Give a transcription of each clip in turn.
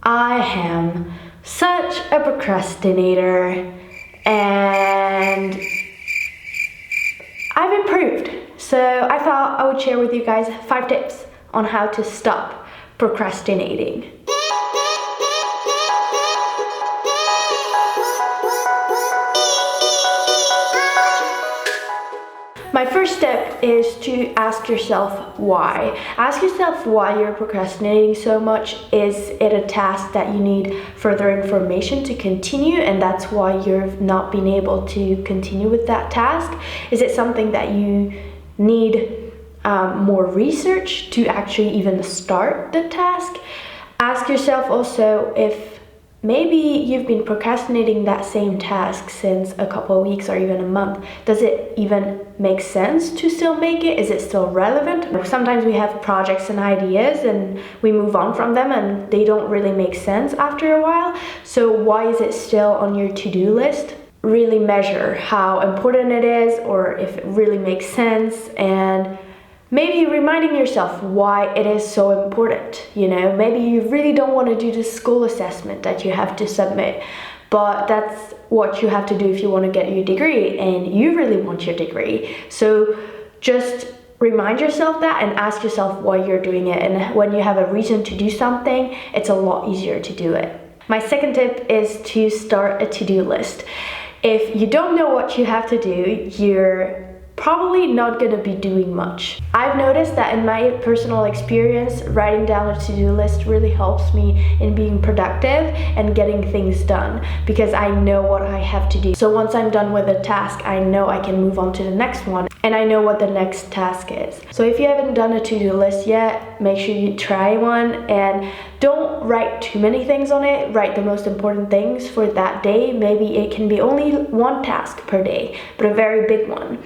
I am such a procrastinator and I've improved. So I thought I would share with you guys 5 tips on how to stop procrastinating. My first step is to ask yourself why. Ask yourself why you're procrastinating so much. Is it a task that you need further information to continue and that's why you're not being able to continue with that task? Is it something that you need more research to actually even start the task? Ask yourself also if maybe you've been procrastinating that same task since a couple of weeks or even a month. Does it even make sense to still make it? Is it still relevant? Sometimes we have projects and ideas and we move on from them and they don't really make sense after a while. So why is it still on your to-do list? Really measure how important it is or if it really makes sense, and maybe reminding yourself why it is so important. Maybe you really don't want to do the school assessment that you have to submit, but that's what you have to do if you want to get your degree and you really want your degree. So just remind yourself that and ask yourself why you're doing it. And when you have a reason to do something, it's a lot easier to do it. My second tip is to start a to-do list. If you don't know what you have to do, you're probably not going to be doing much. I've noticed that in my personal experience, writing down a to-do list really helps me in being productive and getting things done because I know what I have to do. So once I'm done with a task, I know I can move on to the next one and I know what the next task is. So if you haven't done a to-do list yet, make sure you try one and don't write too many things on it. Write the most important things for that day. Maybe it can be only one task per day, but a very big one.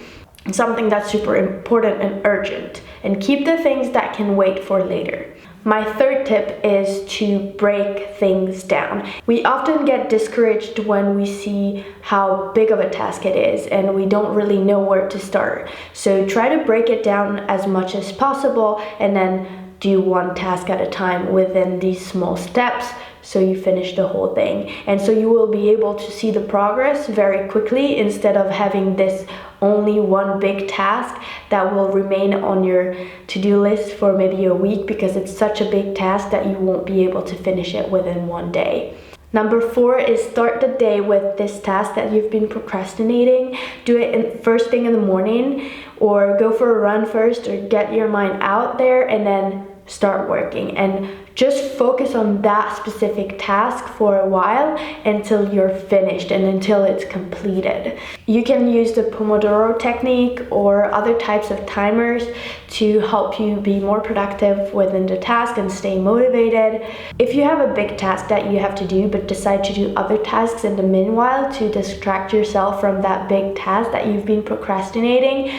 Something that's super important and urgent, and keep the things that can wait for later. My third tip is to break things down. We often get discouraged when we see how big of a task it is and we don't really know where to start. So try to break it down as much as possible and then do one task at a time within these small steps so you finish the whole thing. And so you will be able to see the progress very quickly instead of having this only one big task that will remain on your to-do list for maybe a week because it's such a big task that you won't be able to finish it within one day. Number 4 is start the day with this task that you've been procrastinating. Do it first thing in the morning, or go for a run first, or get your mind out there and then start working, and just focus on that specific task for a while until you're finished and until it's completed. You can use the Pomodoro technique or other types of timers to help you be more productive within the task and stay motivated. If you have a big task that you have to do but decide to do other tasks in the meanwhile to distract yourself from that big task that you've been procrastinating,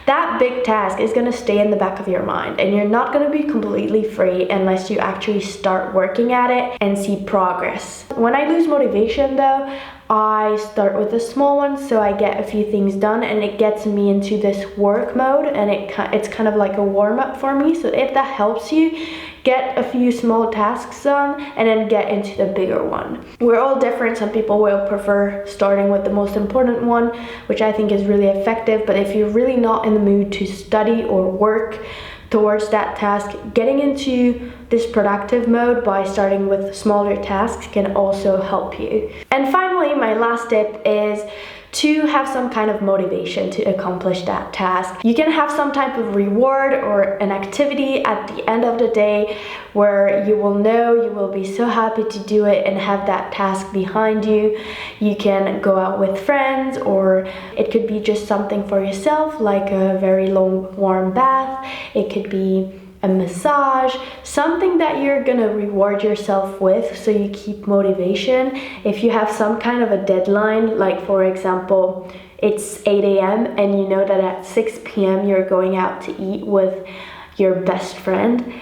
that big task is going to stay in the back of your mind and you're not going to be completely free unless you actually start working at it and see progress. When I lose motivation though, I start with a small one so I get a few things done and it gets me into this work mode, and it's kind of like a warm-up for me. So if that helps you, get a few small tasks done and then get into the bigger one. We're all different. Some people will prefer starting with the most important one, which I think is really effective. But if you're really not in the mood to study or work towards that task, getting into this productive mode by starting with smaller tasks can also help you. And finally, my last tip is to have some kind of motivation to accomplish that task. You can have some type of reward or an activity at the end of the day where you will know you will be so happy to do it and have that task behind you. You can go out with friends, or it could be just something for yourself like a very long warm bath. It could be a massage, something that you're gonna reward yourself with so you keep motivation. If you have some kind of a deadline, like for example, it's 8 a.m. and you know that at 6 p.m. you're going out to eat with your best friend,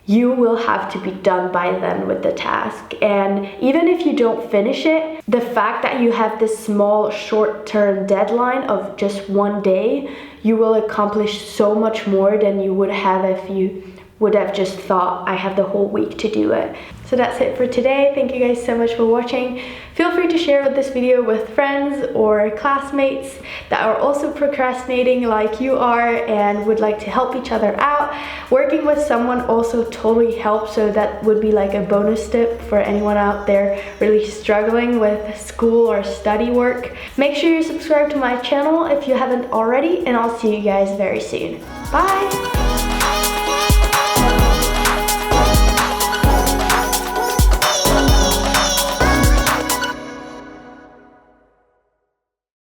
you will have to be done by then with the task. And even if you don't finish it, the fact that you have this small short-term deadline of just one day, you will accomplish so much more than you would have if you would have just thought I have the whole week to do it. So that's it for today. Thank you guys so much for watching. Feel free to share this video with friends or classmates that are also procrastinating like you are and would like to help each other out. Working with someone also totally helps, so that would be like a bonus tip for anyone out there really struggling with school or study work. Make sure you subscribe to my channel if you haven't already, and I'll see you guys very soon. Bye!